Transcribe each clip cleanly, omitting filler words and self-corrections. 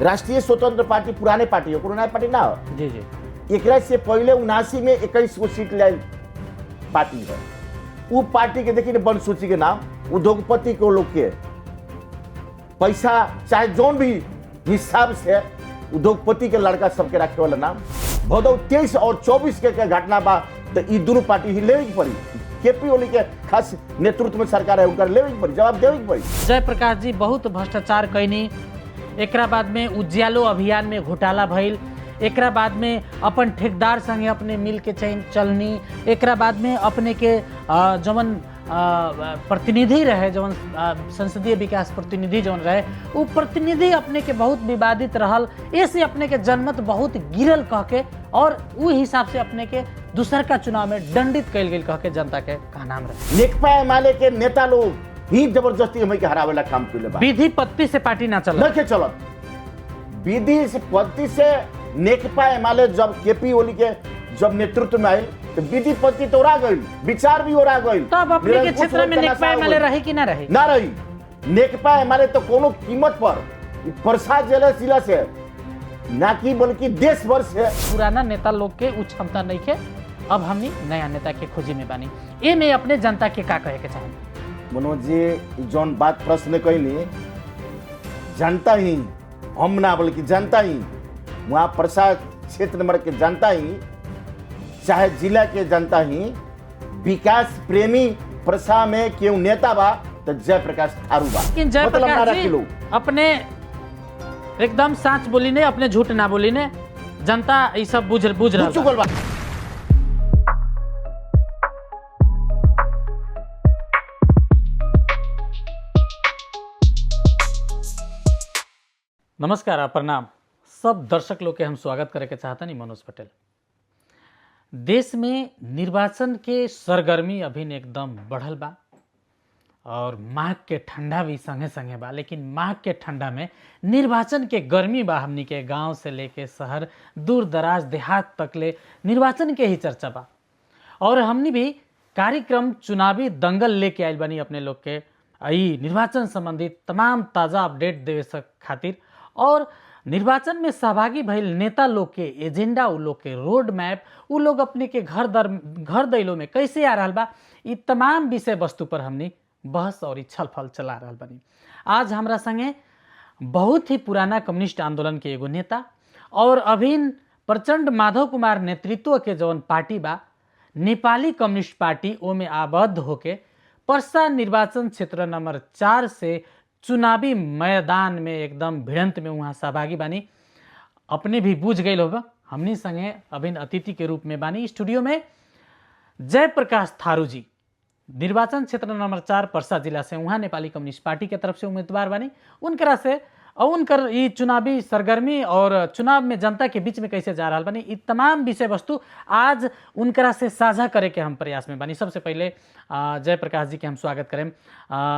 राष्ट्रीय स्वतंत्र पार्टी पुराने पार्टी हो, कोनो नया पार्टी ना हो। जी जी एकरा से पहले 79 में 21 गो सीट ले पार्टी है। वो पार्टी के देखिए वन सूची के नाम उद्योगपति को लोग के पैसा चाहे जोन भी हिसाब से उद्योगपति के लड़का सबके रखे वाला नाम भदौ 23 और 24 के घटना बा। तो ये दोनों पार्टी ही लेवे के पड़ी। केपी ओली के खास नेतृत्व में सरकार है, उनका लेवे के पड़ी, जवाब देवे के पड़ी। जयप्रकाश जी बहुत भ्रष्टाचार कैनी, एकरा बाद में उज्यालो अभियान में घोटाला भइल, एकरा बाद में अपन ठेकेदार संगे अपने मिल के चलनी, एकरा बाद में अपने के जवन प्रतिनिधि रहे, जवन संसदीय विकास प्रतिनिधि जवन रहे, वो प्रतिनिधि अपने के बहुत विवादित रहल, ऐसे अपने के जनमत बहुत गिरल कह के और उ हिसाब से अपने के दूसर का चुनाव में दंडित कैल गेल कह के जनता के का नाम रहे। नेकपा एमाले के नेता लोग ही जबरदस्ती हमें के हरावेला काम कैले बा। विधि पत्ति से पार्टी ना चल नहीं चलत। विधि से पत्ति से नेकपा एमाले जब केपी ओली के जब नेतृत्व में आये तो विधि पत्ति तो उड़ा गई, विचार भी उड़ा गई। तो अब अपने के क्षेत्र में नेकपा एमाले रही कि ना रही? ना रही। नेकपा एमाले तो कोनो कीमत पर प्रसाद जिला जिला से ना कि बल्कि देश भर से पुराना नेता लोग के उच्च क्षमता नहीं के, अब हमनी नया नेता के खोजी में बानी। ए में अपने जनता के का कहे के चाहें? मनोज जी जौन बात प्रश्न कहनी, जनता ही हम ना बल्कि जनता ही, वहाँ प्रसाद क्षेत्र नंबर के जनता ही चाहे जिला के जनता ही विकास प्रेमी प्रसा में क्यों नेता बा तो जयप्रकाश थारू बा। लेकिन जयप्रकाश जी अपने एकदम सच बोली ने, अपने झूठ ना बोली ने, जनता ये सब बुझ रहा बा। नमस्कार प्रणाम सब दर्शक लोग के हम स्वागत करे के चाहता नहीं। मनोज पटेल। देश में निर्वाचन के सरगर्मी अभी एकदम बढ़ल बा और माघ के ठंडा भी संगे संगे बा, लेकिन माघ के ठंडा में निर्वाचन के गर्मी बा। हमनी के गांव से लेके शहर दूर दराज देहात तक ले निर्वाचन के ही चर्चा बा और हमनी भी कार्यक्रम चुनावी दंगल लेके आयल बनी अपने लोग के आई निर्वाचन संबंधी तमाम ताज़ा अपडेट देवे खातिर और निर्वाचन में सहभागी भइल नेता लोग के एजेंडा, उ लोग के रोड मैप, उ लोग अपने के घर दैलो में कैसे आ रहा बा, ये तमाम विषय वस्तु पर हमनी बहस और छलफल चला रहा बनी। आज हमरा संगे बहुत ही पुराना कम्युनिस्ट आंदोलन के एगो नेता और अभिन्न प्रचंड माधव कुमार नेतृत्व के जौन पार्टी बा नेपाली कम्युनिस्ट पार्टी, ओ में आबद्ध होके पर्सा निर्वाचन क्षेत्र नंबर 4 से चुनावी मैदान में एकदम भिड़ंत में वहाँ सहभागी बानी। अपने भी बूझ गए होगा, हमनी संगे अभिन्न अतिथि के रूप में बानी स्टूडियो में जयप्रकाश थारू जी, निर्वाचन क्षेत्र नंबर 4 पर्सा जिला से, वहाँ नेपाली कम्युनिस्ट पार्टी के तरफ से उम्मीदवार बानी। उनकरा से उनकर ये चुनावी सरगर्मी और चुनाव में जनता के बीच में कैसे जा रहा बनी, ये तमाम विषय वस्तु आज उनकरा से साझा करे के हम प्रयास में बानी। सबसे पहले जयप्रकाश जी के हम स्वागत करें।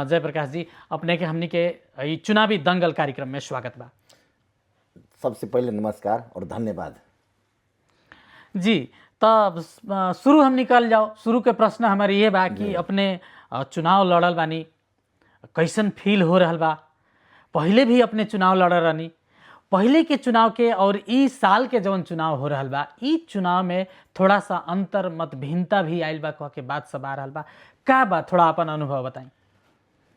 जयप्रकाश जी अपने के हमनी के ये चुनावी दंगल कार्यक्रम में स्वागत बा। सबसे पहले नमस्कार और धन्यवाद जी। तब शुरू हम निकल जाओ। शुरू के प्रश्न हमारे ये बा कि अपने चुनाव लड़ल बानी, कैसन फील हो रहा बा? पहले भी अपने चुनाव लड़ रहनी, पहले के चुनाव के और इस साल के जौन चुनाव हो रहा बा, इस चुनाव में थोड़ा सा अंतर मत भिन्नता भी आयल बा कह के बात सब आ रहा बा, का बा थोड़ा अपन अनुभव बताएं।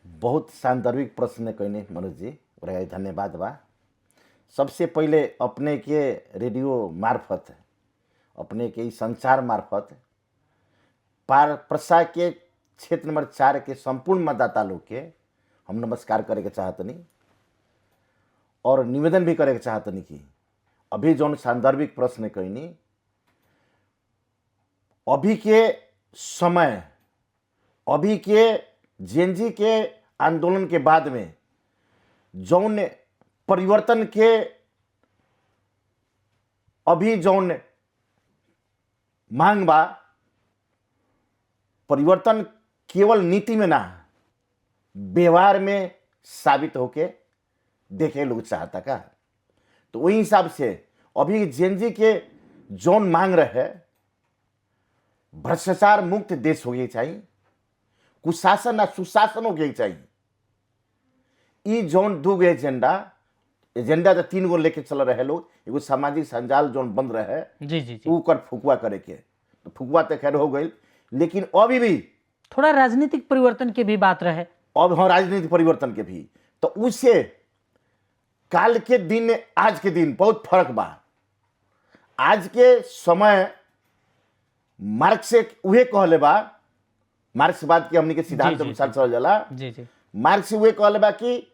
बहुत सांदर्भिक प्रश्न कहने मनोज जी, धन्यवाद बा। सबसे पहले अपने के रेडियो मार्फत, अपने के संचार मार्फत पर्सा के क्षेत्र नंबर 4 के संपूर्ण मतदाता लोग के हम नमस्कार करे के चाहतनी और निवेदन भी करे के चाहतनी कि अभी जौन सांदर्भिक प्रश्न कहनी, अभी के समय, अभी के जेएनजी के आंदोलन के बाद में जौन परिवर्तन के अभी जौन मांग बा, परिवर्तन केवल नीति में ना व्यवहार में साबित होके देखे लोग चाहता का। तो वही हिसाब से अभी जेएनजी के जौन मांग रहे, भ्रष्टाचार मुक्त देश हो गई चाहिए, कुशासन ना सुशासन हो गई चाहिए। ई जौन दू एजेंडा एजेंडा तो 3 गो लेके चल रहे लोग। एगो सामाजिक संजाल जो बंद रहे जी जी जी, ऊ कर फुकवा करे के, तो फुकवा तो खैर हो गई, लेकिन अभी भी थोड़ा राजनीतिक परिवर्तन की भी बात रहे। अब हाँ राजनीतिक परिवर्तन के भी, तो उससे काल के दिन आज के दिन बहुत फर्क बा। आज के समय मार्क्स से उहे कहले बा, मार्क्सवाद के हमनी के सिद्धांत जी, जी, अनुसार चल जाला। जी जी मार्क्स उहे कहले बा कि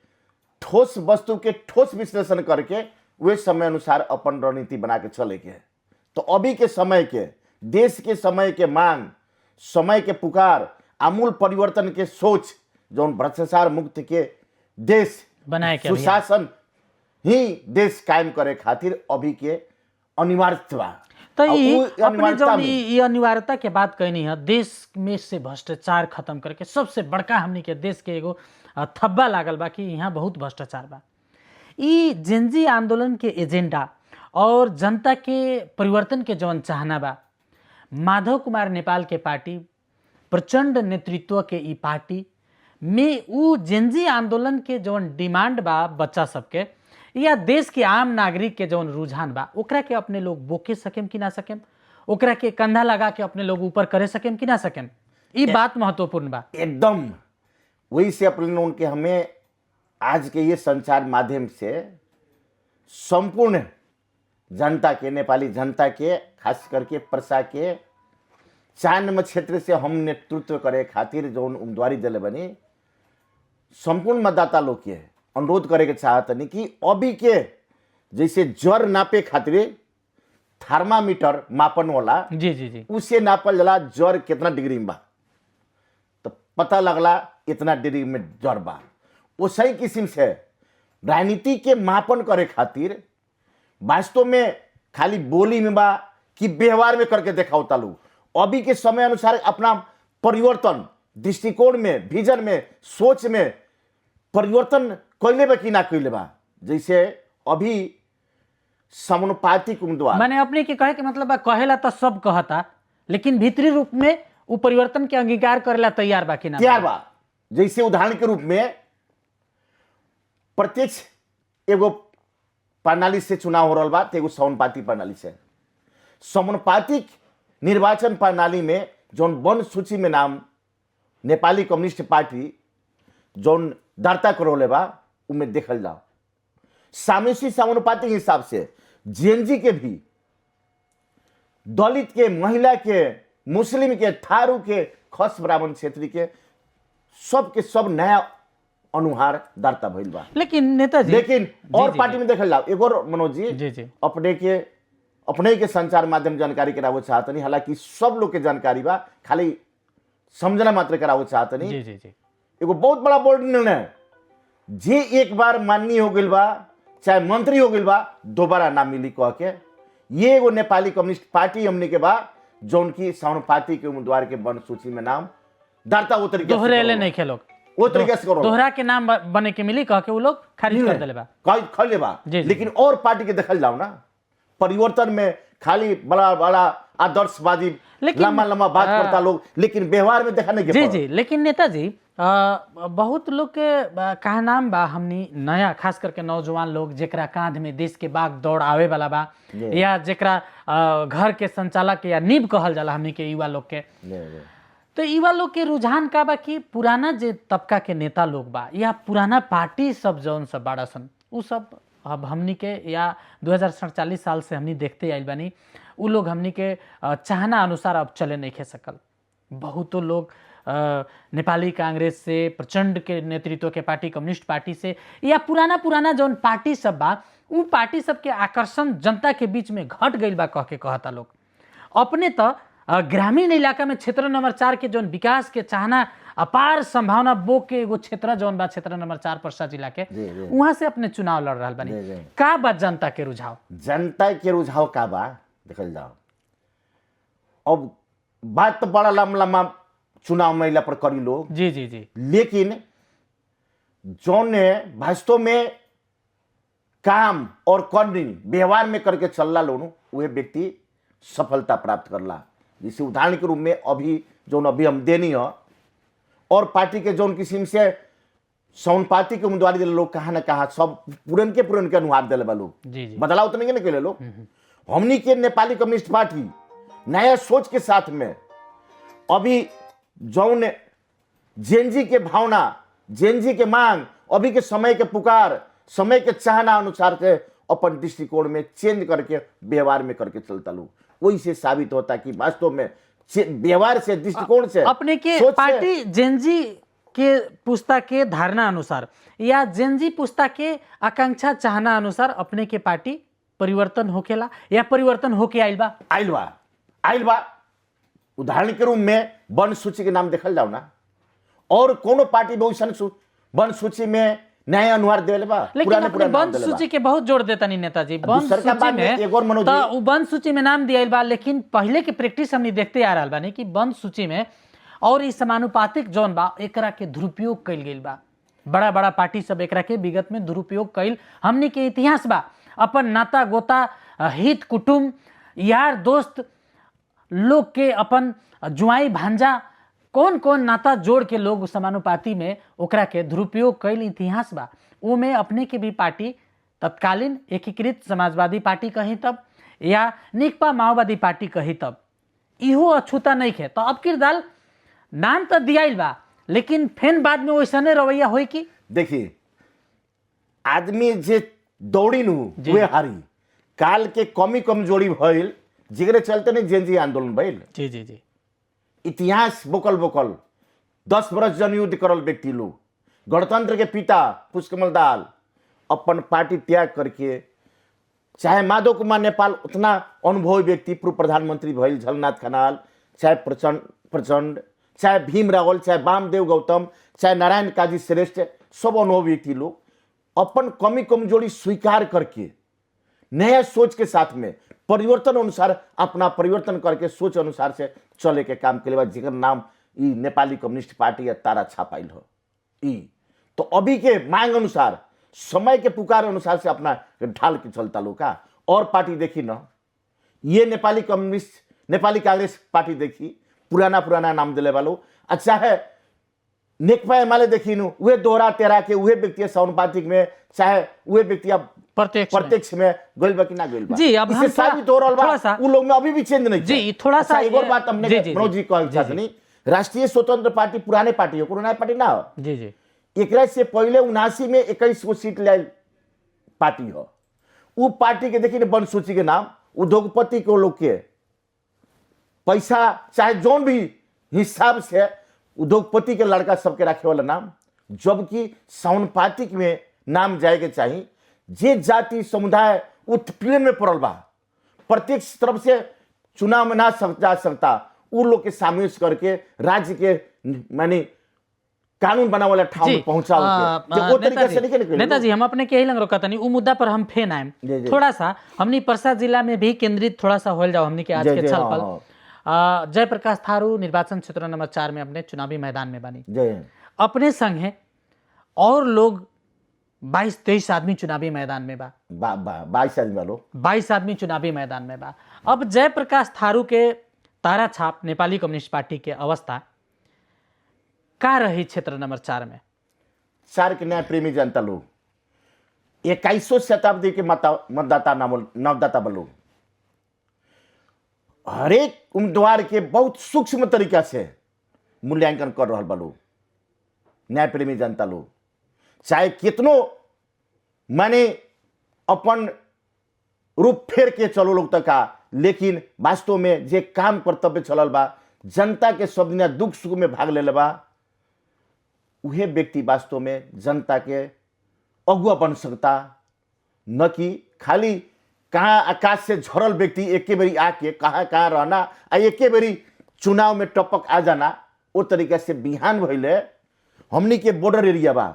ठोस वस्तु के ठोस विश्लेषण करके वे समय अनुसार अपन रणनीति बना के चले के। तो अभी के समय के, देश के समय के मांग, समय के पुकार, आमूल परिवर्तन के सोच, जो भ्रष्टाचार मुक्त के देश बनाए के अभियान। सुशासन ही देश कायम करे खातिर अभी के अनिवार्य बा। तो और ये उ अपने अनिवार्यता जो में ये अनिवार्यता के बात कहनी है, देश में से भ्रष्टाचार खत्म करके सबसे बड़का हमनी के देश के एगो थब्बा लागल बा कि यहाँ बहुत भ्रष्टाचार बा। ई जेनजी आंदोलन के एजेंडा और जनता के परिवर्तन के जौन चाहना बा, माधव कुमार नेपाल के पार्टी, प्रचंड नेतृत्व के ई पार्टी में उ जेनजी आंदोलन के जौन डिमांड बा बच्चा सबके या देश के आम नागरिक के जौन रुझान बा, ओकरा के अपने लोग बोके सकेम कि ना सकेम, ओकरा के कंधा लगा के अपने लोग ऊपर करे सकेम कि ना सकेम, ई बात महत्वपूर्ण बा। एकदम वही से अपने उनके हमें आज के ये संचार माध्यम से संपूर्ण जनता के, नेपाली जनता के, खास करके प्रसा के 4 नंबर क्षेत्र से हम नेतृत्व करे खातिर जो उम्मीदवारी दिले बनी, संपूर्ण मतदाता लोग के अनुरोध करे के चाहतनी कि अभी के जैसे जर नापे खातिर थर्मामीटर मापन वाला जी जी जी, उसे नापल जला जर कितना डिग्री में बा, तो पता लगला इतना डिग्री में जर बा। वो सही किस्म से राजनीति के मापन करे खातिर वास्तव में खाली बोली में बा कि व्यवहार में करके दिखाओ तालू। अभी के समय अनुसार अपना परिवर्तन दृष्टिकोण में, विजन में, सोच में परिवर्तन कैले बा कि ना कैले बा। जैसे अभी समानुपातिक उम्मीदवार माने अपने के कहे के मतलब बा, कहेला तो सब कहता, लेकिन भीतरी रूप में वो परिवर्तन के अंगीकार करेला तैयार बा कि ना तैयार बा। जैसे उदाहरण के रूप में प्रत्यक्ष एगो प्रणाली से चुनाव हो रहा बा, तो एगो समानुपातिक प्रणाली से। समानुपातिक निर्वाचन प्रणाली में जौन वन सूची में नाम नेपाली कम्युनिस्ट पार्टी जौन दर्ता करौले बा, उनमें देखल जाओ सामूहिक समानुपातिक हिसाब से जेएनजी के भी, दलित के, महिला के, मुस्लिम के, थारू के, खस ब्राह्मण क्षेत्र के सब सब नया अनुहार दर्ता भइल बा। लेकिन नेताजी, लेकिन और जी, पार्टी जी, में देखल जाओ एगो मनोज जी, जी जी, अपने के संचार माध्यम जानकारी करावो चाहतनी, हालांकि सब लोग के जानकारी बा, खाली समझना मात्र करावो चाहतनी। जी जी जी, एगो बहुत बड़ा बोल्ड निर्णय, जे एक बार माननीय हो गइल बा, चाहे मंत्री हो गइल बा, दोबारा ना मिली कह के, ये एगो नेपाली कम्युनिस्ट पार्टी हमने के बा जौन की समानुपातिक के उम्मीदवार के वन सूची में नाम दर्ता वो तरीके से दोहरेले करो। नहीं खेलोग, वो तरीके से करो, दोहरा के नाम बने के मिली कह के वो लोग खारिज कर देले बा। खैले बा। जी, जी। लेकिन और पार्टी के देखल जाओ ना, परिवर्तन में खाली बड़ा बड़ा आदर्शवादी लेकिन, लंबा लंबा बात करता लोग, लेकिन व्यवहार में देखा नहीं के जी पड़ल। जी, लेकिन नेताजी बहुत लोग के कहा नाम बा, हमनी नया खास करके नौजवान लोग जेकरा कांध में देश के बाग दौड़ आवे वाला बा, या जेकरा घर के संचालक या नींव कहल जाला हमनी के युवा लोग के, तो युवा लोग के रुझान का बा कि पुराना जे तबका के नेता लोग बा या पुराना पार्टी सब जौन सब बाड़ा सन, उ सब अब हमनी के या 2047 साल से हमनी देखते आइल बानी, उ लोग हमनी के चाहना अनुसार अब चले नहीं खे सकल। बहुतों लोग नेपाली कांग्रेस से, प्रचंड के नेतृत्व के पार्टी, कम्युनिस्ट पार्टी से, या पुराना जौन पार्टी सब बा, उ पार्टी सब के आकर्षण जनता के बीच में घट गइल बा कह के कहता लोग। अपने तो ग्रामीण इलाका में क्षेत्र नंबर 4 के जौन विकास के चाहना, अपार संभावना बो के एगो क्षेत्र जौन बा, क्षेत्र नंबर 4 पर्सा जिला के, वहां से अपने चुनाव लड़ रहा बानी। का बा जनता के रुझाव? जनता के रुझाव का बा देखल जाओ। अब बात तो बड़ा लंबा चुनाव महिला पर करी लोग, जी जी जी, लेकिन जौन वास्तव में काम और करनी व्यवहार में करके चलला लोनु, वह व्यक्ति सफलता प्राप्त करला। जैसे उदाहरण के रूप में अभी हम देनी है, और पार्टी के जौन किस्म से समानुपाती के उम्मीदवारी दिले लोग कहाँ ना कहाँ सब पुरन के अनुहार दिले बा लोग। जी जी बदलाव तो नहीं के लोग। हमनी के नेपाली कम्युनिस्ट पार्टी नया सोच के साथ में अभी जौन जेनजी के भावना, जेनजी के मांग, अभी के समय के पुकार, समय के चाहना अनुसार से अपन दृष्टिकोण में चेंज करके व्यवहार में करके चलता लोग। वही से साबित होता कि वास्तव में व्यवहार से, दृष्टिकोण से, अपने के सोच से- पार्टी जेनजी के पुस्ता के धारणा अनुसार या जेनजी पुस्ता के आकांक्षा चाहना अनुसार अपने के पार्टी परिवर्तन होकेला या परिवर्तन होके आइल बा? आइल बा। उदाहरण के रूप में वन सूची के नाम देखल जाओ ना, और कोनो पार्टी बहुसन वन सूची में नया अनुहार देले बा, लेकिन अपने वन सूची के बहुत जोड़ देता नहीं नेताजी। वन दूसर का सूची बात में एक और मनोज तो जी- उ वन सूची में नाम दिया बा, लेकिन पहले के प्रैक्टिस हमने देखते आ रहा बानी कि वन सूची में और इस समानुपातिक जौन बा एकरा के दुरुपयोग कइल गेल बा। बड़ा बड़ा पार्टी सब एकरा के विगत में दुरुपयोग कइल हमने के इतिहास बा। अपन नाता गोता, हित कुटुम, यार दोस्त लोग के, अपन जुआई भांजा, कौन कौन नाता जोड़ के लोग समानुपाती में ओकरा के दुरुपयोग कइल इतिहास बा। वो में अपने के भी पार्टी तत्कालीन एकीकृत समाजवादी पार्टी कहीं तब या नेकपा माओवादी पार्टी कहीं तब इहो अछूता नहीं है। तो अब किरदाल नाम तो दियाइल बा, लेकिन फिर बाद में वैसने रवैया होई कि देखिए, आदमी जे दौड़ी नु वे हारी। काल के कमी कमजोरी भइल, जिगरे चलते नहीं जेनजी आंदोलन भइल। जी जी जी इतिहास बोकल 10 बरस जनयुद्ध करल व्यक्ति लोग, गणतंत्र के पिता पुष्पकमल दाहाल अपन पार्टी त्याग करके, चाहे माधव कुमार नेपाल उतना अनुभवी व्यक्ति पूर्व प्रधानमंत्री भइल झलनाथ खनाल, चाहे प्रचंड, चाहे भीम रावल, चाहे वामदेव गौतम, चाहे नारायण काजी श्रेष्ठ, सब अनुभवी व्यक्ति लोग अपन कमी कमजोरी स्वीकार करके नया सोच के साथ में परिवर्तन अनुसार अपना परिवर्तन करके सोच अनुसार से चले के काम के लिए जिकर नाम ई नेपाली कम्युनिस्ट पार्टी या तारा छापाइल हो। ई तो अभी के मांग अनुसार, समय के पुकार अनुसार से अपना ढाल के चलता लोग का। और पार्टी देखी ना, ये नेपाली कम्युनिस्ट, नेपाली कांग्रेस पार्टी देखी, पुराना नाम दिले वालों। अच्छा है नेकपा एमाले देखी नु, वे दोहरा तेरा के उहे व्यक्ति समानुपातिक में, चाहे उहे व्यक्ति प्रत्यक्ष में गइल बा कि ना गइल बा। जी, अब हम इससे साबित हो रहल बा थोड़ा सा- उ लोग में अभी भी चेंज नहीं जी, है। थोड़ा सा एक और बात हमने जी, जी, मनोज जी कहल जी, चाहत नहीं, राष्ट्रीय स्वतंत्र पार्टी पुराने पार्टी हो, कोनो नया पार्टी ना हो। जी जी एकरा से पहले 79 में 21 गो सीट ले पार्टी हो। उ पार्टी के देखिए वन सूची के नाम उद्योगपति को लोग के पैसा, चाहे जौन भी हिसाब से उद्योगपति के लड़का सबके रखे वाला नाम, जबकि समानुपातिक में नाम जाएके चाहिए। जे जाति समुदाय उत्पीड़न में पड़ल बा, प्रत्येक तरफ से चुनाव में ना जा सकता, उ लोग के सामूहिक करके राज्य के माने कानून बना वाला ठाव में पहुंचाओ के वो तरीके से नहीं निकले। नेताजी, हम अपने के ही लंग रोका तनी उ मुद्दा पर हम फेन आएम जी, जी। थोड़ा सा हमनी परसा जिला में भी केंद्रित थोड़ा सा होल जाओ हमनी के आज जी, के जी, छल हाँ, पल। जयप्रकाश थारू निर्वाचन क्षेत्र नंबर 4 में अपने चुनावी मैदान में बनी, जय अपने संग है और लोग 22-23 आदमी चुनावी मैदान में बा, 22 आदमी वालों 22 आदमी चुनावी मैदान में बा। अब जयप्रकाश थारू के तारा छाप नेपाली कम्युनिस्ट पार्टी के अवस्था का रही क्षेत्र नंबर 4 में? 4 के न्याय प्रेमी जनता लोग, 21वीं शताब्दी के मतदाता नवदाता लोग हरेक उम्मीदवार के बहुत सूक्ष्म तरीका से मूल्यांकन कर रहा बा लोग। न्याय प्रेमी जनता लोग चाहे कितनो माने अपन रूप फेर के चलो लोग तक का, लेकिन वास्तव में जे काम कर्तव्य चलल बा, जनता के सब दिन दुख सुख में भाग ले बा, उहे व्यक्ति वास्तव में जनता के अगुआ बन सकता, न कि खाली कहाँ आकाश से झरल व्यक्ति एक बेरी आके कहाँ कहाँ रहना आ एक बेरी चुनाव में टपक आ जाना। वो तरीके से बिहान भइले हमनी के बॉर्डर एरिया बा,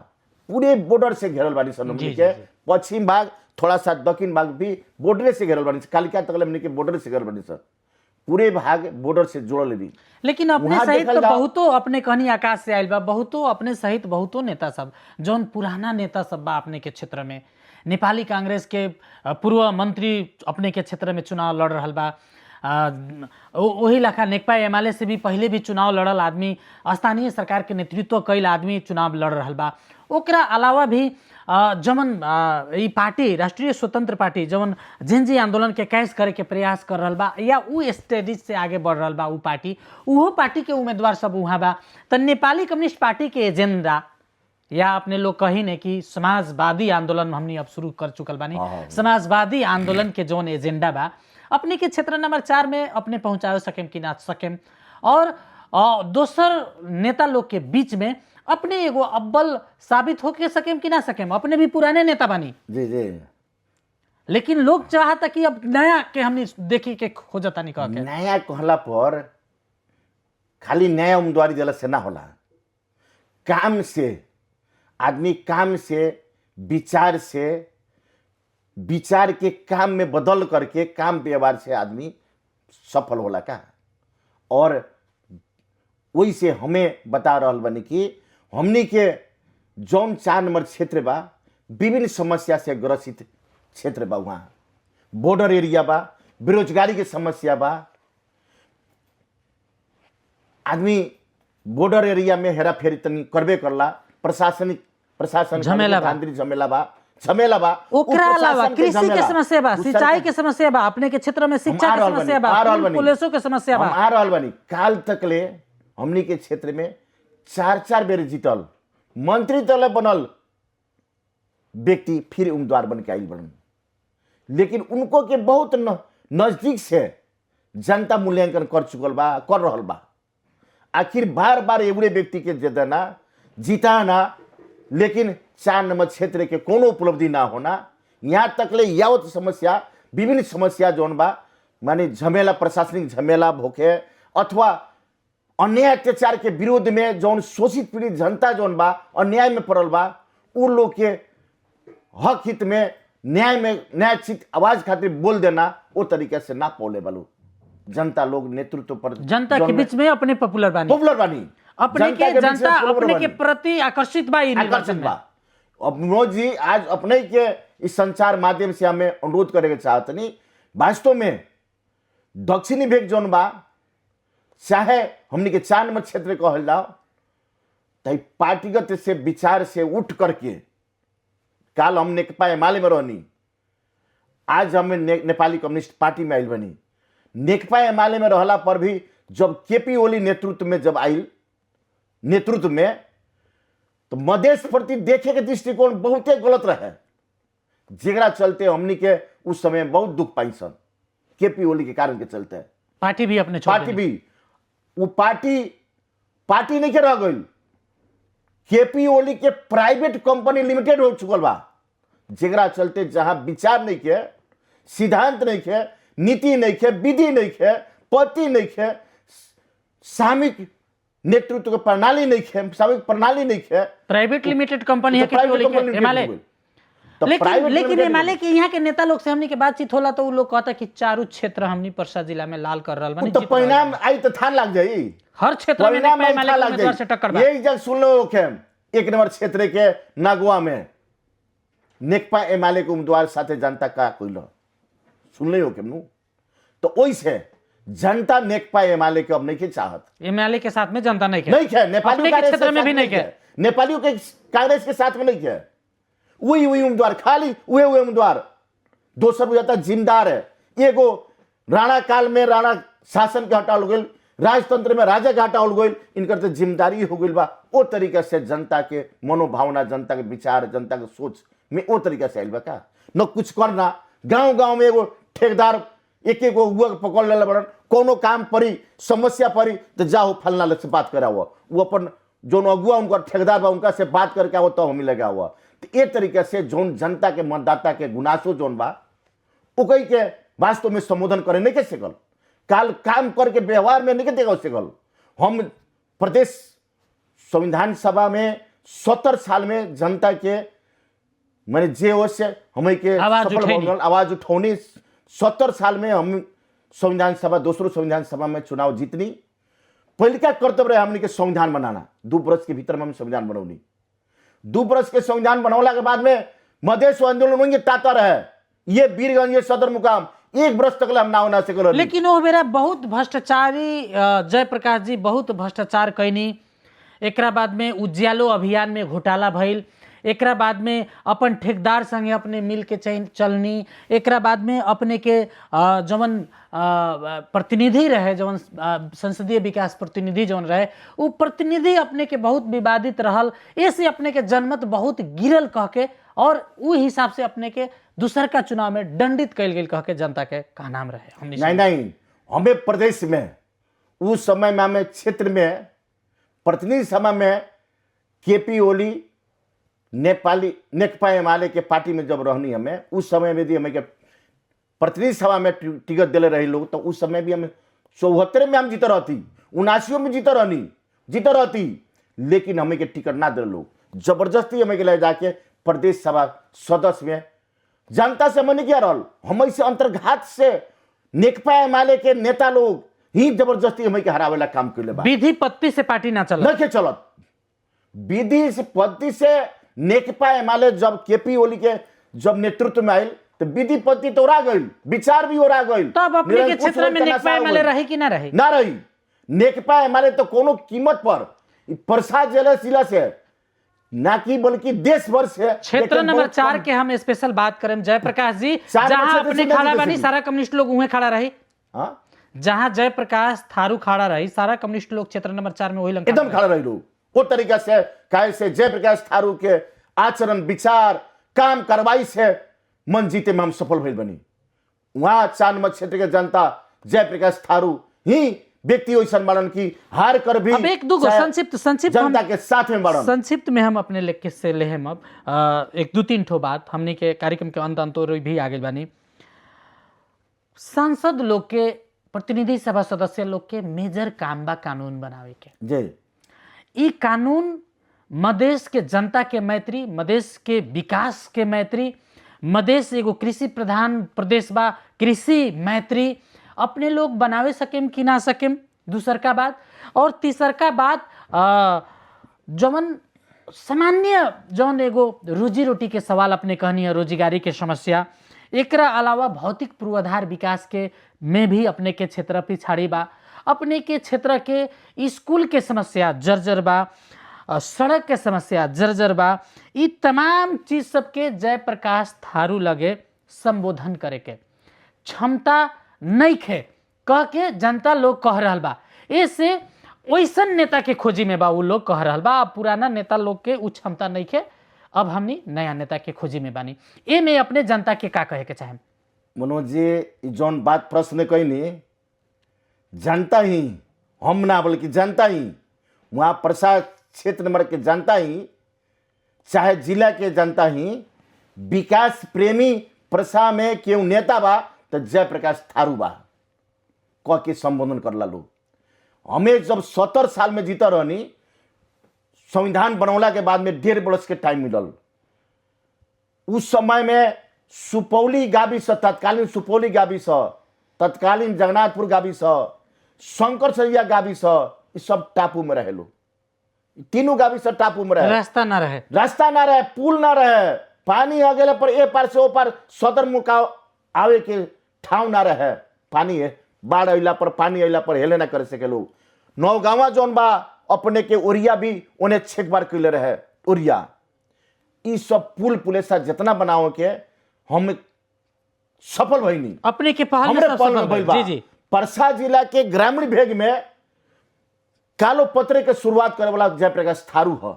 पूरे बॉर्डर से घेरल बानी सन। हमनी के पश्चिम भाग, थोड़ा सा दक्षिण भाग भी बॉर्डर से घेरल बानी, कालिका तक हमनी के बॉर्डर से घेरल बानी सर, पूरे भाग बॉर्डर से जोड़ल रही। लेकिन अपने सहित तो बहुतो अपने कहनी आकाश से आयल बा, बहुतो अपने सहित बहुतो नेता सब जौन पुराना नेता सब बा अपने के क्षेत्र में, नेपाली कांग्रेस के पूर्व मंत्री अपने के क्षेत्र में चुनाव लड़ रहा बा, वही लाखा नेकपा एमाले से भी पहले भी चुनाव लड़ल आदमी, स्थानीय सरकार के नेतृत्व कईल आदमी चुनाव लड़ रहा बा। ओकरा अलावा भी जमन ई पार्टी राष्ट्रीय स्वतंत्र पार्टी जमन जेनजी आंदोलन के कैश करे के प्रयास कर रहा बा या उ स्टेडिज से आगे बढ़ रहा बा उ पार्टी, उहो पार्टी के उम्मीदवार सब वहाँ बा। तो नेपाली कम्युनिस्ट पार्टी के एजेंडा या अपने लोग कही ने कि समाजवादी आंदोलन हमने अब शुरू कर चुकल बानी, समाजवादी आंदोलन के जौन एजेंडा बा अपने के क्षेत्र नंबर 4 में अपने पहुंचावे सकेम कि ना सकेम, और दोसर नेता लोग के बीच में अपने एगो अव्वल साबित होके सकेम कि ना सकेम। अपने भी पुराने नेता बानी जी जी, लेकिन लोग चाहता कि अब नया के हमने देखी के खोजता नहीं कह के। नया कहला पर खाली नया उम्मीदवारी दिला से ना होला, काम से आदमी, काम से, विचार से, विचार के काम में बदल करके काम व्यवहार से आदमी सफल होला का। और वही से हमें बता रहा बनी कि हमनी के जौन 4 नंबर क्षेत्र बा विभिन्न समस्या से ग्रसित क्षेत्र बा, वहाँ बॉर्डर एरिया बा, बेरोजगारी के समस्या बा, आदमी बॉर्डर एरिया में हेरा फेरी तनी करबे करला, प्रशासन झमेला बा, झमेला बा। ओकरा अलावा कृषि के समस्या बा, सिंचाई के समस्या बा, अपने के क्षेत्र में शिक्षा के समस्या बा, पुलिसों के समस्या बा। हम आ रहल बानी, काल तक ले हमनी के क्षेत्र में 4 बेर जीतल मंत्री तले बनल व्यक्ति फिर उम्मीदवार बन के आइल बनन, लेकिन उनको के बहुत नजदीक से जनता मूल्यांकन कर चुकल बा, कर रहल बा। आखिर बार बार एवरे व्यक्ति के जिताना, लेकिन 4 नंबर क्षेत्र के कोनो उपलब्धि ना होना, यहाँ तक ले यावत समस्या, विभिन्न समस्या जौन बा माने झमेला, प्रशासनिक झमेला भोके अथवा अन्याय अत्याचार के विरोध में जौन शोषित पीड़ित जनता जौन बा अन्याय में पड़ल बा, उ लोग के हक हित में न्याय चित आवाज खातिर बोल देना वो तरीके से ना पौले बालू। जनता लोग नेतृत्व पर, जनता के बीच में अपने पॉपुलर बानी, अपने के जनता अपने के प्रति आकर्षित बा। अब मनोज जी आज अपने के इस संचार माध्यम से हमें अनुरोध करे के चाहतनी, वास्तव में दक्षिणी भेग जौन बा चाहे हमने के 4 नंबर क्षेत्र कहल जाओ, तो पार्टीगत से विचार से उठ करके काल हम नेकपा एमाले में रहनी, आज हमें नेपाली कम्युनिस्ट पार्टी में आइल बनी। नेकपा एमाले में रहला पर भी जब केपी ओली नेतृत्व में जब आइल नेतृत्व में, तो मधेश प्रति देखे के दृष्टिकोण बहुत गलत रहे, जेकरा चलते हमनी के उस समय बहुत दुख पाई सन केपी ओली के कारण के चलते। पार्टी भी अपने पार्टी भी वो पार्टी नहीं के रह गई, केपी ओली के प्राइवेट कंपनी लिमिटेड हो चुकल बा, जेकरा चलते जहां विचार नहीं के, सिद्धांत नहीं के, नीति नहीं के, विधि नहीं के, पद्धति नहीं के, सामूहिक नेतृत्व के प्रणाली नहीं है, सामूहिक प्रणाली नहीं है, प्राइवेट लिमिटेड कंपनी है केपी ओली के एमाले। लेकिन एमाले के यहाँ के नेता लोग से हमनी के बातचीत होला तो वो लोग कहता कि चारों क्षेत्र हमनी परसा जिला में लाल कर रहल बानी, तो परिणाम आई तो थान लग जाई, हर क्षेत्र में नेकपा एमाले के उम्मीदवार से टक्कर बा। यही जग सुन लो के 1 नंबर क्षेत्र के नागवा में नेकपा एमाले के उम्मीदवार साथे जनता का कोइल सुन ले हो के नु, तो ओइ से जनता नेकपा एमाले के अब नहीं के चाहत, एमाले के साथ में जनता नहीं है, नेपाली के क्षेत्र में भी नहीं है, नेपालियों के कांग्रेस के साथ में नहीं है, वही उम्मीदवार, खाली वही उम्मीदवार। दोसर बुझाता जिम्मेदार है, एगो राणा काल में राणा शासन के हटाल गई, राजतंत्र में राजा के हटाल गई, इनकर तो जिम्मेदारी हो गई बा। वो तरीके से जनता के मनोभावना, जनता के विचार, जनता के सोच में वो तरीके से आइल बा का न कुछ करना। गांव में एगो ठेकेदार एक हुआ पकड़ ले बड़न, कोनो काम पड़ी, समस्या पड़ी तो जाओ फलना से बात करा हुआ, वो अपन जो अगुआ उनका ठेकेदार बा उनका से बात करके आओ तो हमें लगा हुआ। तो ये तरीके से जोन जनता के मतदाता के गुनासो जोन बा उकई के वास्तव में संबोधन करे नहीं के सकल, काल काम करके व्यवहार में नहीं देगा सकल। हम प्रदेश संविधान सभा में 70 साल में जनता के मैंने जे हो से हमें के आवाज उठौनी, 70 साल में हम संविधान सभा, दूसरों संविधान सभा में चुनाव जीतनी। पहले क्या कर्तव्य रहे हमने के संविधान बनाना, 2 वर्ष के भीतर में हम संविधान बनौनी। 2 वर्ष के संविधान बनौला के बाद में मधेश आंदोलन होंगे ताता रहे, ये वीरगंज, ये सदर मुकाम 1 वर्ष तक हम ना होना सके। लेकिन वो मेरा बहुत भ्रष्टाचारी जयप्रकाश जी बहुत भ्रष्टाचार कैनी, एकरा बाद में उज्यालो अभियान में घोटाला भइल, एकरा बाद में अपन ठेकेदार संगे अपने मिल के चलनी, एकरा बाद में अपने के जवन प्रतिनिधि रहे, जवन संसदीय विकास प्रतिनिधि जवन रहे, वो प्रतिनिधि अपने के बहुत विवादित रहल, ऐसे अपने के जनमत बहुत गिरल कह के, और उ हिसाब से अपने के दूसर का चुनाव में दंडित कैल गेल कह के जनता के का नाम रहे। नहीं, हमें प्रदेश में उस समय में हमें क्षेत्र में प्रतिनिधि सभा में केपी ओली नेपाली नेकपा एमाले के पार्टी में जब रहनी, हमें उस समय में भी हमें के प्रतिनिधि सभा में टिकट दिले रही लोग, तो उस समय भी हमें 74 में हम जीते रहती, 79 में जीते रहती, लेकिन हमें के टिकट ना दे लोग, जबरदस्ती हमें के ले जाके प्रदेश सभा सदस्य में जनता से मन क्या रहल, हम से अंतर्घात से नेकपा एमाले के नेता लोग ही जबरदस्ती हमें के हरावेला काम कर ले, विधि पत्ती से पार्टी ना चलत, विधि से पत्ती से नेकपा एमाले जब केपी ओली के जब नेतृत्व में आयल तो विधि पत्ती तो उड़ा गई, विचार भी उड़ा गई। तो अब अपने के क्षेत्र में नेकपा एमाले रही कि ना रही? ना रही। नेकपा एमाले तो कोनो कीमत पर प्रसाद जिला से ना कि बल्कि देश भर से। क्षेत्र नंबर 4 के हम स्पेशल बात करें जयप्रकाश जी, जहां अपने खड़ा बानी सारा कम्युनिस्ट लोग उहे खड़ा रही। जहां जयप्रकाश थारू खड़ा रही, सारा कम्युनिस्ट लोग क्षेत्र नंबर 4 में वही लंका एकदम खड़ा रही लोग। वो तरीका से कैसे जयप्रकाश थारू के आचरण विचार काम कार्रवाई से मन जीते में हम सफल भइल बनी। वहां 4 नंबर क्षेत्र के जनता जयप्रकाश थारू ही व्यक्ति वैसन बाड़न की हार कर भी। अब एक दो संक्षिप्त जनता के साथ में बाड़न। संक्षिप्त में हम अपने लेख से ले हम अब एक दो तीन ठो बात हमने के कार्यक्रम के अंत भी आगे बानी। सांसद लोग के प्रतिनिधि सभा सदस्य लोग के मेजर काम बा कानून बनावे के जी। ई कानून मधेश के जनता के मैत्री, मधेश के विकास के मैत्री, मधेश एगो कृषि प्रधान प्रदेश बा, कृषि मैत्री अपने लोग बनावे सकेम कि ना सकेम, दूसर का बात। और तीसर का बात जवन सामान्य जवन एगो रोजी रोटी के सवाल अपने कहनी है, रोजगारी के समस्या, एकरा अलावा भौतिक पूर्वाधार विकास के में भी अपने के क्षेत्र पिछाड़ी बा। अपने के क्षेत्र के स्कूल के समस्या जर्जर बा, सड़क के समस्या जर्जर बा। ये तमाम चीज सबके जयप्रकाश थारू लगे संबोधन करे के क्षमता नहीं खे कह के जनता लोग कह रहा बा। ऐसे वैसन नेता के खोजी में बा वो लोग कह रहा बा। अब पुराना नेता लोग के उ क्षमता नहीं खे, अब हमनी नया नेता के खोजी में बानी। ए में अपने जनता के का कहे के चाहे? मनोज जी जौन बात प्रश्न कहनी, जनता ही हम ना बल्कि जनता ही, वहाँ प्रसाद क्षेत्र नंबर के जनता ही चाहे जिला के जनता ही विकास प्रेमी प्रसा में क्यों नेता बा तो जयप्रकाश थारू बा कह के संबोधन करला लोग। हमें जब 70 साल में जीता रहनी, संविधान बनौला के बाद में 1.5 वर्ष के टाइम मिलल। उस समय में सुपौली गाविस, तत्कालीन सुपौली गाविस, तत्कालीन जगन्नाथपुर गाविस, शंकरसरिया गाविस, सब टापू में रहे लोग। तीनों गाविस टापू में रहे, रास्ता ना रहे, पुल ना रहे, पानी आ गए पर ए पार से ओ पार सदर मुकाव आवे के ठाव ना रहे। पानी है, बाढ़ अला पर पानी अला पर हेले ना कर सके लोग। नौगावा जौन बा अपने के ओरिया भी उन्हें 6 बार कैले रहे ओरिया। ई सब पुल पुलेसा जितना बनाओ के हम सफल भइनी, अपने के पहल जी। परसा जिला के ग्रामीण भेग में कालो पत्र के शुरुआत करे वाला जयप्रकाश थारू है।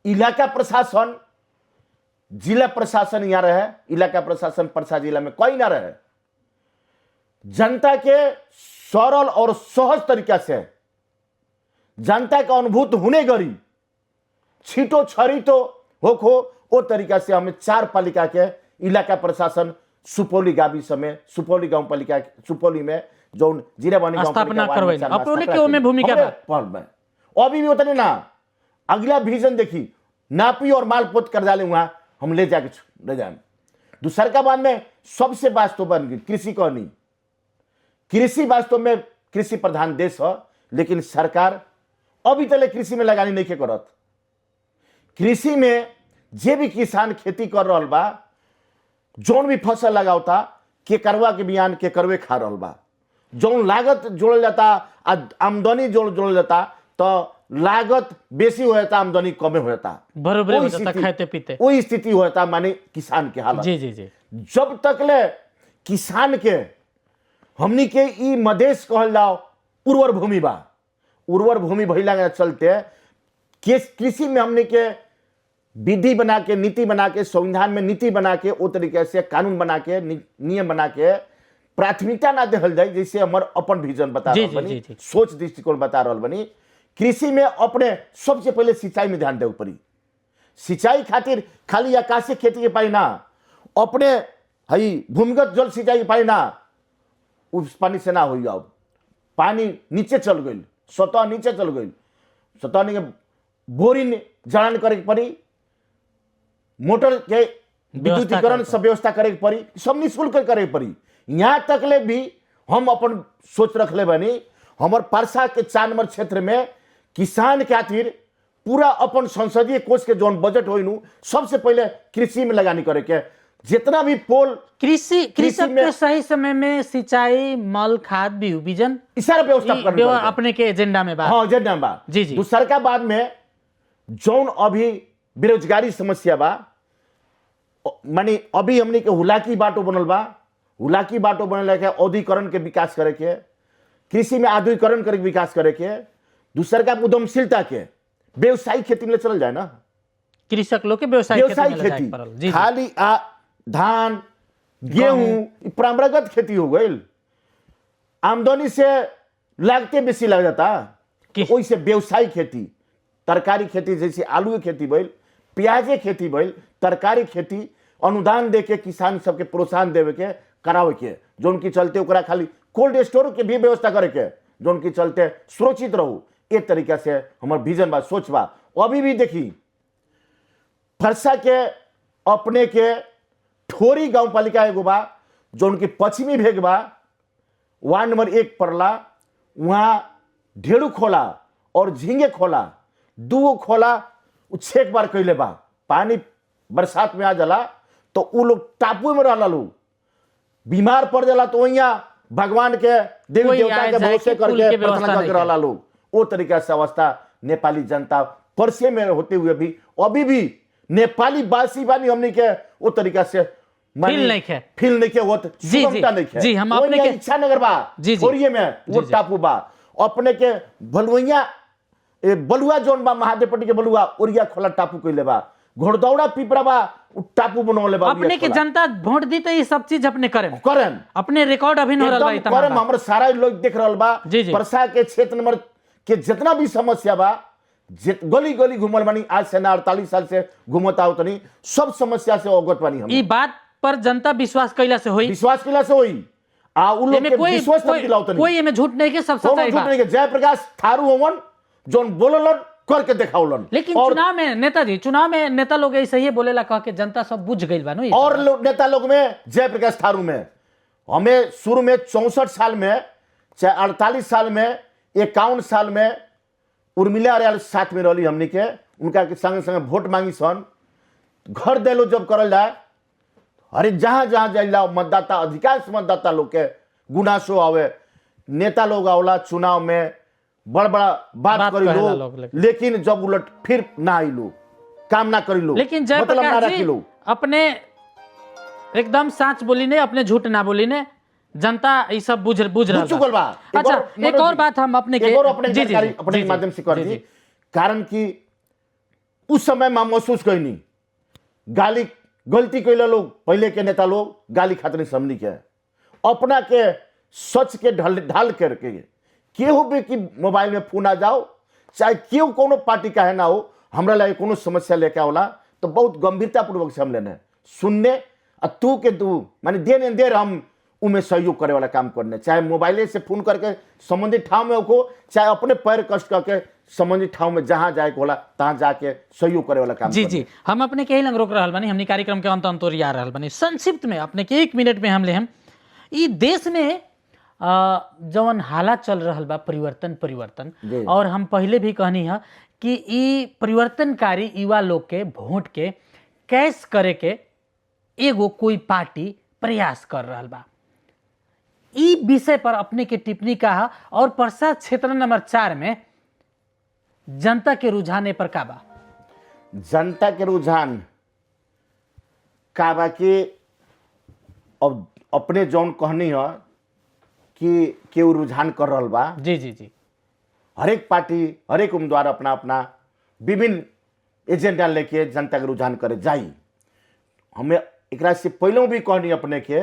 इलाका प्रशासन, जिला प्रशासन यहाँ रहे, इलाका प्रशासन परसा जिला में कोई ना रहे। जनता के सरल और सहज तरीका से जनता का अनुभूत होने गरी छीटो छरी तो हो वो तरीका से हमें 4 पालिका के इलाका प्रशासन सुपौली गाविस में, सुपौली गांव पालिका, सुपौली में जो जिला बनी स्थापना करवाई अपने के ओमे भूमिका में अभी भी उतने ना। अगला विजन देखी नापी और मालपोत कर डाले, वहां हम ले जाए। दूसर का बाद में सबसे वास्तव बन गई कृषि कहनी। कृषि वास्तव में कृषि प्रधान देश है, लेकिन सरकार अभी तक कृषि में लगानी नहीं के करत। कृषि में जे भी किसान खेती कर रहा बा, जौन भी फसल लगावता के करवा के बियान के करवे खा रहा बा। जौन लागत जोड़ल जाता, आमदनी जोड़ल जाता, तो लागत बेसी होता आमदनी कमे होता बरोबर हो जाता खाते पीते। वही स्थिति होता माने किसान के हालत। जी जी जी। जब तक ले किसान के हमनी के ई मधेश कहल जाओ उर्वर भूमि बा, उर्वर भूमि भइला के चलते कृषि में हमनी के विधि बना के, नीति बना के, संविधान में नीति बना के, वो तरीके से कानून बना के, नियम बना के प्राथमिकता ना देहल जाए। जैसे हमार अपन विजन बता रहा बनी, सोच दृष्टिकोण बता रहा बनी। कृषि में अपने सबसे पहले सिंचाई में ध्यान देवे पड़ी। सिंचाई खातिर खाली आकाशीय खेती के पानी ना, अपने हई भूमिगत जल सिंचाई के पानी ना, उस पानी से ना हो। अब पानी नीचे चल गई, सतह नीचे चल गई, सतह नीचे बोरिंग जड़ान करे पड़ी, मोटर के विद्युतीकरण सब व्यवस्था करे पड़ी, सब निःशुल्क करे पड़ी। यहाँ तक ले भी हम अपन सोच रख ले बनी, हमार परसा के 4 नंबर क्षेत्र में किसान खातिर पूरा अपन संसदीय कोष के जोन बजट हो सबसे पहले कृषि में लगानी करे के। जितना भी पोल कृषि के सही समय में सिंचाई, मल, खाद, बीजन सारा व्यवस्था अपने के एजेंडा में बा। हाँ, एजेंडा में बा। जी जी। दूसर का बाद में जौन अभी बेरोजगारी समस्या बा, मानी अभी हमने के हुलाकी बाटो बनल बा, हुलाकी बाटो बनल के औद्योगिकरण के विकास करे के, कृषि में आधुनिकीकरण करे के विकास करे के, दूसर का उद्यमशीलता के, व्यवसायिक खेती में चल जाए ना। कृषक लोग के व्यवसायिक खेती खाली धान गेहूं परंपरागत खेती हो गई, आमदनी से लागते बेसी लग जाता। वैसे व्यवसायिक खेती, तरकारी खेती, जैसे आलू की खेती भइल, प्याज के खेती भइल, तरकारी खेती अनुदान दे के किसान सबके प्रोत्साहन देवे के करावे के, जो उनकी चलते ओकरा खाली कोल्ड स्टोर के भी व्यवस्था करे के, जो उनकी चलते सुरक्षित रहू। एक तरीका से हमार विजन बा, सोच बा। अभी भी देखी फरसा के अपने के ठोरी गांव पालिका एगो बा, जो उनकी पश्चिमी भेग बा, वार्ड नंबर 1 पड़ला। वहां ढेड़ू खोला और झींगे खोला, 2 खोला 6 बार कैले बा। पानी बरसात में आ जाला तो उ लोग टापू में रहला, लोग बीमार पड़ जाला तो वहीं भगवान के देवी देवता के भरोसे करके प्रार्थना करके रहला लोग। वो तरीका से अवस्था नेपाली जनता परसे में होते हुए भी अभी भी नेपाली बासी बानी हमने के वो तरीका से फील नहीं के होत, सुगमता नहीं है। जी, हम अपने के इच्छा नगर बा ओरिये में वो टापू बा, अपने के भलुइया बलुआ जोन बा, महादेवपट्टी के बलुआ ओरिया खोला टापू कइले बा, घोड़दौड़ा पिपरा बा टापू बनौले बा। अपने के जनता वोट दी तो ये सब चीज अपने करें अपने रिकॉर्ड अभी हो रहल बा, करें हमर सारा लोग देख रहल बा। परसा के क्षेत्र नंबर के जितना भी समस्या बा, गली गली घूमल बानी, आज से ना 48 साल से घूमता हो तनी, सब समस्या से अवगत बानी हम। ई बात पर जनता विश्वास कैला से होई, विश्वास कैला से होई। आ उ लोग के विश्वास तब दिलाओ तनी, कोई एमे झूठ नहीं के, सब सच्चाई बा। झूठ नहीं के। जयप्रकाश थारू होवन जोन बोललन करके दिखावलन। लेकिन चुनाव में नेताजी, चुनाव में नेता लोग ऐसे ही बोलेला कह के जनता सब बुझ गइल बा नो। और नेता लोग में जयप्रकाश थारू में हमें शुरू में 64 साल में, चाहे 48 साल में, 51 साल में उर्मिला अरे साथ में रही हमने के, उनका के संग संग वोट मांगी सन, घर देलो जब करल जाए, अरे जहां जहां जाइला मतदाता, अधिकांश मतदाता लोग के गुनासो आवे, नेता लोग आवला चुनाव में बड़ बड़ा बात करी लो, लेकिन जब उलट फिर ना आई लो, काम ना करी लो, लेकिन जयप्रकाश जी अपने एकदम सच बोली ने, अपने झूठ ना बोली ने, जनता ये सब बुझ रहा बा। अच्छा, एक और बात हम अपने के अपने माध्यम से कर दी, कारण कि उस समय में महसूस कईनी गाली गलती कैले लोग, पहले के नेता लोग गाली खातिर समझी के अपना के सच के ढाल करके केहू भी कि मोबाइल में फोन आ जाओ, चाहे केहू कोनो पार्टी का है ना हो, हमरा लगे कोनो समस्या लेके आवला तो बहुत गंभीरता पूर्वक से हम लेने सुनने, तू के तू माने देर हम उमें सहयोग करे वाला काम करने, चाहे मोबाइले से फोन करके संबंधित ठाव में हो, चाहे अपने पैर कष्ट करके संबंधित ठाव में जहां जाए होला तहां जाके सहयोग करे वाला काम। जी, हम अपने के ही लंग रोक रहल बानी, हमनी कार्यक्रम के अंत आ रहल बानी। संक्षिप्त में अपने के 1 मिनट में हम ले हम ई देश में जवन हालात चल रहल बा परिवर्तन, और हम पहले भी कहनी है कि ई परिवर्तनकारी युवा लोग के वोट के कैश करे के एगो कोई पार्टी प्रयास कर रहल बा। ई विषय पर अपने के टिप्पणी का है, और परसा क्षेत्र नंबर 4 में जनता के रुझाने पर का बा? जनता के रुझान का बा कि अब अपने जौन कहनी है कि केहू रुझान कर रहल बा। जी जी जी हरेक पार्टी हरेक उम्मीदवार अपना अपना विभिन्न एजेंडा लेके जनता के रुझान करे जाई। हमें एकरा से पहले भी कहनी अपने के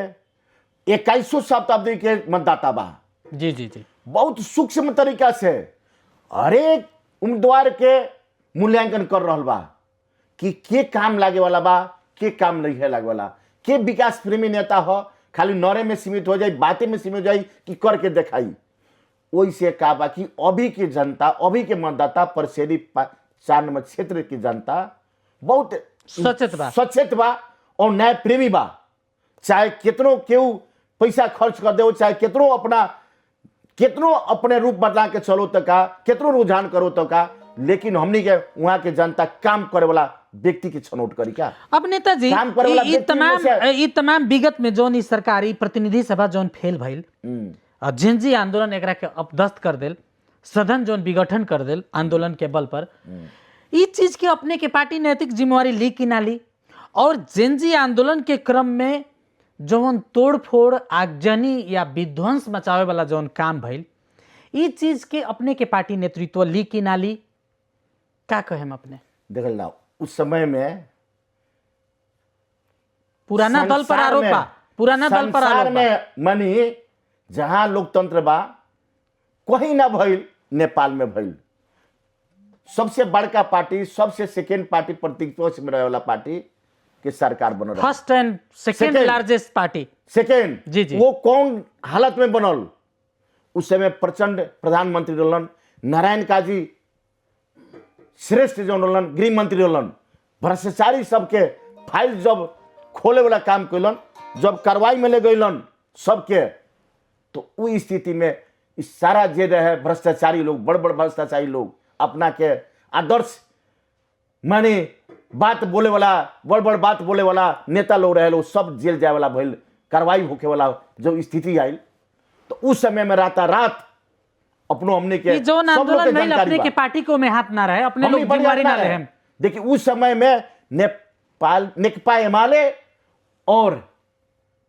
21वीं शताब्दी के मतदाता बा। जी जी जी बहुत सूक्ष्म तरीका से हरेक उम्मीदवार के मूल्यांकन कर रहल बा कि के काम लागे वाला बा, के काम नहीं है लागे वाला, के विकास प्रेमी नेता हो, खाली नौरे में सीमित हो जाए, बातें में सीमित हो जाए कि करके दिखाई। वैसे का बा कि अभी की जनता, अभी के मतदाता परसेरी 4 नंबर क्षेत्र की जनता बहुत सचेत बा और न्याय प्रेमी बा। चाहे कितनो केहू पैसा खर्च कर दे, चाहे कितनो अपने रूप बदला के चलो तो का, कितनो रुझान करो तो का, लेकिन हमनी के वहां के जनता काम करे वाला व्यक्ति की छनौट करी क्या। अब नेताजी ये तमाम विगत में जोन सरकारी प्रतिनिधि सभा जोन फेल भइल, जेनजी आंदोलन एकरा के अपदस्त कर देल, सदन जोन विघटन कर देल आंदोलन के बल पर, इस चीज के अपने के पार्टी नैतिक जिम्मेवारी ली कि ना ली? और जेनजी आंदोलन के क्रम में जौन तोड़फोड़, आगजनी या विध्वंस मचावे वाला जौन काम भइल, इस चीज के अपने के पार्टी नेतृत्व ली कि ना ली? क्या कहें अपने? देखल ना उस समय में पुराना दल पर आरोप बा, पुराना दल पर आरोप में मनी जहां लोकतंत्र बा कहीं ना भइल, नेपाल में भइल। सबसे बड़का पार्टी, सबसे सेकेंड पार्टी, प्रतिपक्ष में रहे वाला पार्टी के सरकार बनल, first and second largest party, second. जी जी वो कौन हालत में बनल? उस समय प्रचंड प्रधानमंत्री रहलन, नारायण काजी श्रेष्ठ जो रहलन गृह मंत्री रहलन, भ्रष्टाचारी सबके फाइल जब खोले वाला काम कैलन, जब कार्रवाई में ले गईलन सबके, तो उस स्थिति में इस सारा जे रहे भ्रष्टाचारी लोग, बड़ बड़ भ्रष्टाचारी लोग, अपना के आदर्श माने बात बोले वाला, बड़ बड़ बात बोले वाला नेता लोग रहे, लोग सब जेल जाए वाला भइल, कार्रवाई होके वाला जब स्थिति आई, तो उस समय में रात अपनो हमने के जो आंदोलन में अपने के पार्टी को में हाथ ना रहे, अपने लोग जिम्मेवारी ना रहे। देखिए उस समय में नेकपा एमाले और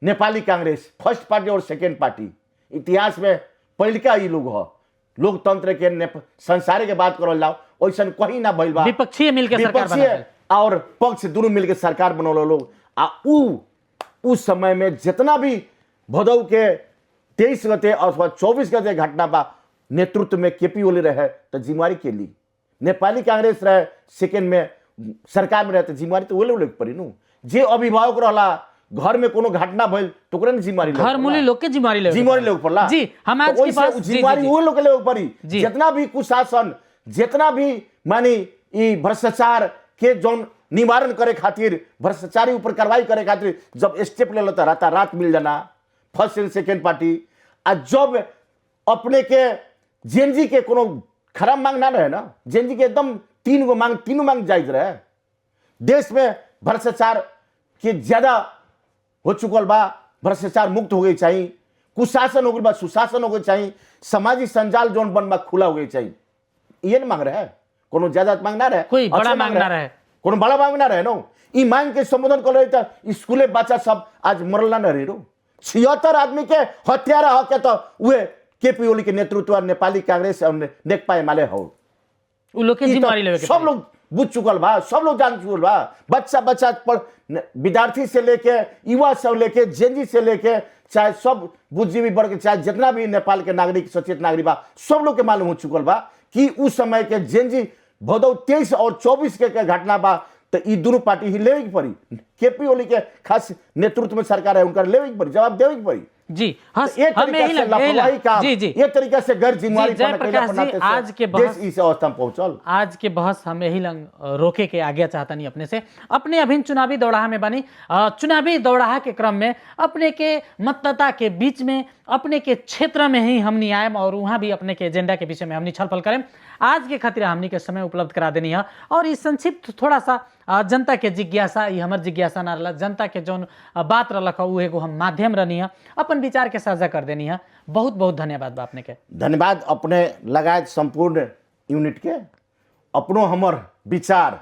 नेपाली कांग्रेस फर्स्ट पार्टी और सेकेंड पार्टी, इतिहास में पहल का ही लोग हो। लोकतंत्र के संसार के बात करल जाओ, वैसा कहीं ना भइल बा। विपक्षीय मिलकर सरकार विपक्षीय और पक्ष दोनों मिलकर सरकार बनौल लोग। उस समय में जितना भी भदौ के 23 गते अथवा 24 गते घटना बा, नेतृत्व में केपी ओली रहे तो जिम्मेवारी के ली, नेपाली कांग्रेस रहे सेकेंड में सरकार में रहे तो जिम्मेवारी तो वो लोग पड़ी नु। जे अभिभावक रहला, घर में कोनो घटना भइल तो ओकरा जिम्मेवारी घर मूली लोग के जिम्मेवारी लोग पड़ला। जी हम आज के पास जिम्मेवारी वो लोग ले पड़ी। जितना भी कुशासन, जितना भी मानी ई भ्रष्टाचार के जौन निवारण करे खातिर, भ्रष्टाचारी ऊपर कार्रवाई करे खातिर जब स्टेप ले लेता रात मिल जाना फर्स्ट एंड सेकेंड पार्टी, आ जब अपने के जेनजी के कोनो खराब मांग ना रहे ना, जेनजी के एकदम तीनों मांग जायज रहे। देश में भ्रष्टाचार के ज्यादा हो चुकल बा, भ्रष्टाचार मुक्त हो गई चाहिए, कुशासन हो गई बा, सुशासन हो गई चाहिए, सामाजिक संजाल जोन बन बा खुला हो गई चाहिए। ये नहीं मांग रहे, कोनो ज्यादा मांग ना रहे, कोई बड़ा मांग ना रहे, कोनो बड़ा मांग ना रहे नो। ई मांग के संबोधन कर रहे तो स्कूले बच्चा सब आज मरला न रही रो। 76 आदमी के हत्यारा हो के तो वे केपी ओली के नेतृत्व नेपाली कांग्रेस और नेकपा एमाले हो, उ लोग के जिम्मेवारी लेवे के सब लोग बुझ चुकल बा, सब लोग जान चुकल बा। बच्चा पढ़ विद्यार्थी से लेके युवा से लेके जेनजी से लेके चाहे सब बुद्धिजीवी वर्ग, चाहे जितना भी नेपाल के नागरिक सचेत नागरिक बा, सब लोग के मालूम हो चुकल बा कि उस समय के जेनजी भदौ 23 और 24 के घटना बा, तो ये दोनों पार्टी ही लेवे की पड़ी। केपी ओली के खास नेतृत्व में सरकार है, उनका लेवे की पड़ी, जवाब देवे की पड़ी। जी हाँ, ये तरीका से गैर जिम्मेवारी आज के बहस इस अवस्था में पहुंचल। आज के बहस हम यही लंग रोके के आगे चाहता नहीं अपने से। अपने अभिन्न चुनावी दौड़ाहा में बनी, चुनावी दौड़ाहा के क्रम में अपने के मतदाता के बीच में, अपने के क्षेत्र में ही हमनी आयम और वहाँ भी अपने के एजेंडा के विषय में हमनी छलफल करें। आज के खातिर हमनी के समय उपलब्ध करा देनी है और इस संक्षिप्त थोड़ा सा जनता के जिज्ञासा, ये हमार जिज्ञासा ना रहा, जनता के जौन बात रहा वो एगो हम माध्यम रहनी है, अपन विचार के साझा कर देनी है। बहुत बहुत धन्यवाद बा अपने के। धन्यवाद अपने लगायत संपूर्ण यूनिट के, अपनो हमर विचार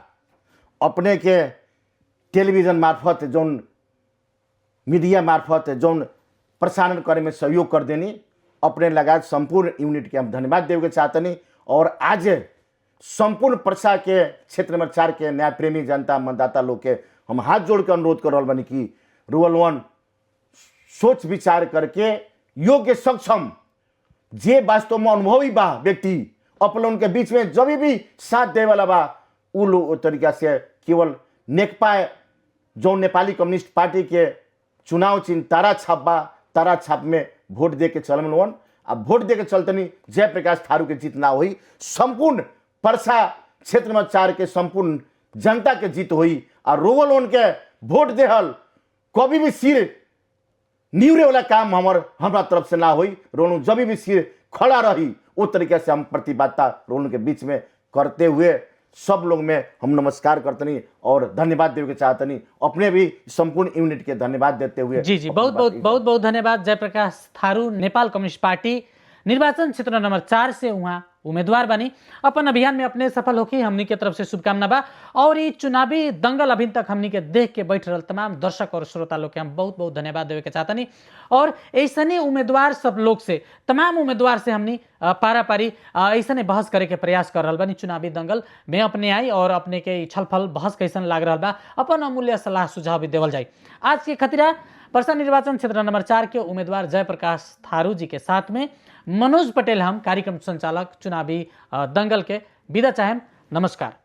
अपने के टेलीविजन मार्फत जौन मीडिया मार्फत जौन प्रसारण करे में सहयोग कर देनी अपने लगायत संपूर्ण यूनिट के हम धन्यवाद देवे के चाहतनी। और आज संपूर्ण प्रसा के क्षेत्र नंबर 4 के न्याय प्रेमी जनता मतदाता लोग के हम हाथ जोड़ के अनुरोध कर रहा बनी कि रुअलवन सोच विचार करके योग्य सक्षम जे वास्तव में अनुभवी बा व्यक्ति अपन उनके बीच में जब भी साथ दे वाला बा उ लोग तरीका से केवल नेकपा जो नेपाली कम्युनिस्ट पार्टी के चुनाव चिन्ह तारा छाप बा, तारा छाप में वोट दे के चलन लोन अब वोट दे के चलतनी जयप्रकाश थारू के जीत ना हुई, संपूर्ण परसा क्षेत्र में 4 के संपूर्ण जनता के जीत हुई। और रोवल उनके वोट देहल कभी भी सिर निवरे वाला काम हमारा तरफ से ना हुई। रोनू जब भी सिर खड़ा रही उस तरीके से हम प्रतिबद्धता रोनू के बीच में करते हुए सब लोग में हम नमस्कार करतनी और धन्यवाद देवे के चाहतनी। अपने भी संपूर्ण यूनिट के धन्यवाद देते हुए जी बहुत धन्यवाद। जयप्रकाश थारू नेपाल कम्युनिस्ट पार्टी निर्वाचन क्षेत्र नंबर 4 से वहाँ उम्मीदवार बनी। अपन अभियान में अपने सफल होके हमनी के तरफ से शुभकामना बा। और ये चुनावी दंगल अभी तक हमनी के देख के बैठ रहा तमाम दर्शक और श्रोता लोग के हम बहुत धन्यवाद देवे के चाहतनी। और ऐसने उम्मीदवार सब लोग से तमाम उम्मीदवार से हमनी पारा पारी ऐसने बहस करे के प्रयास कर रहा बनी चुनावी दंगल में अपने आई और अपने के छलफल बहस कैसन लाग रहा बा अपन अमूल्य सलाह सुझाव भी देवल जाए। आज के खतिरा परसा निर्वाचन क्षेत्र नंबर 4 के उम्मीदवार जयप्रकाश थारू जी के साथ में मनोज पटेल हम कार्यक्रम संचालक चुनावी दंगल के विदा चाहें। नमस्कार।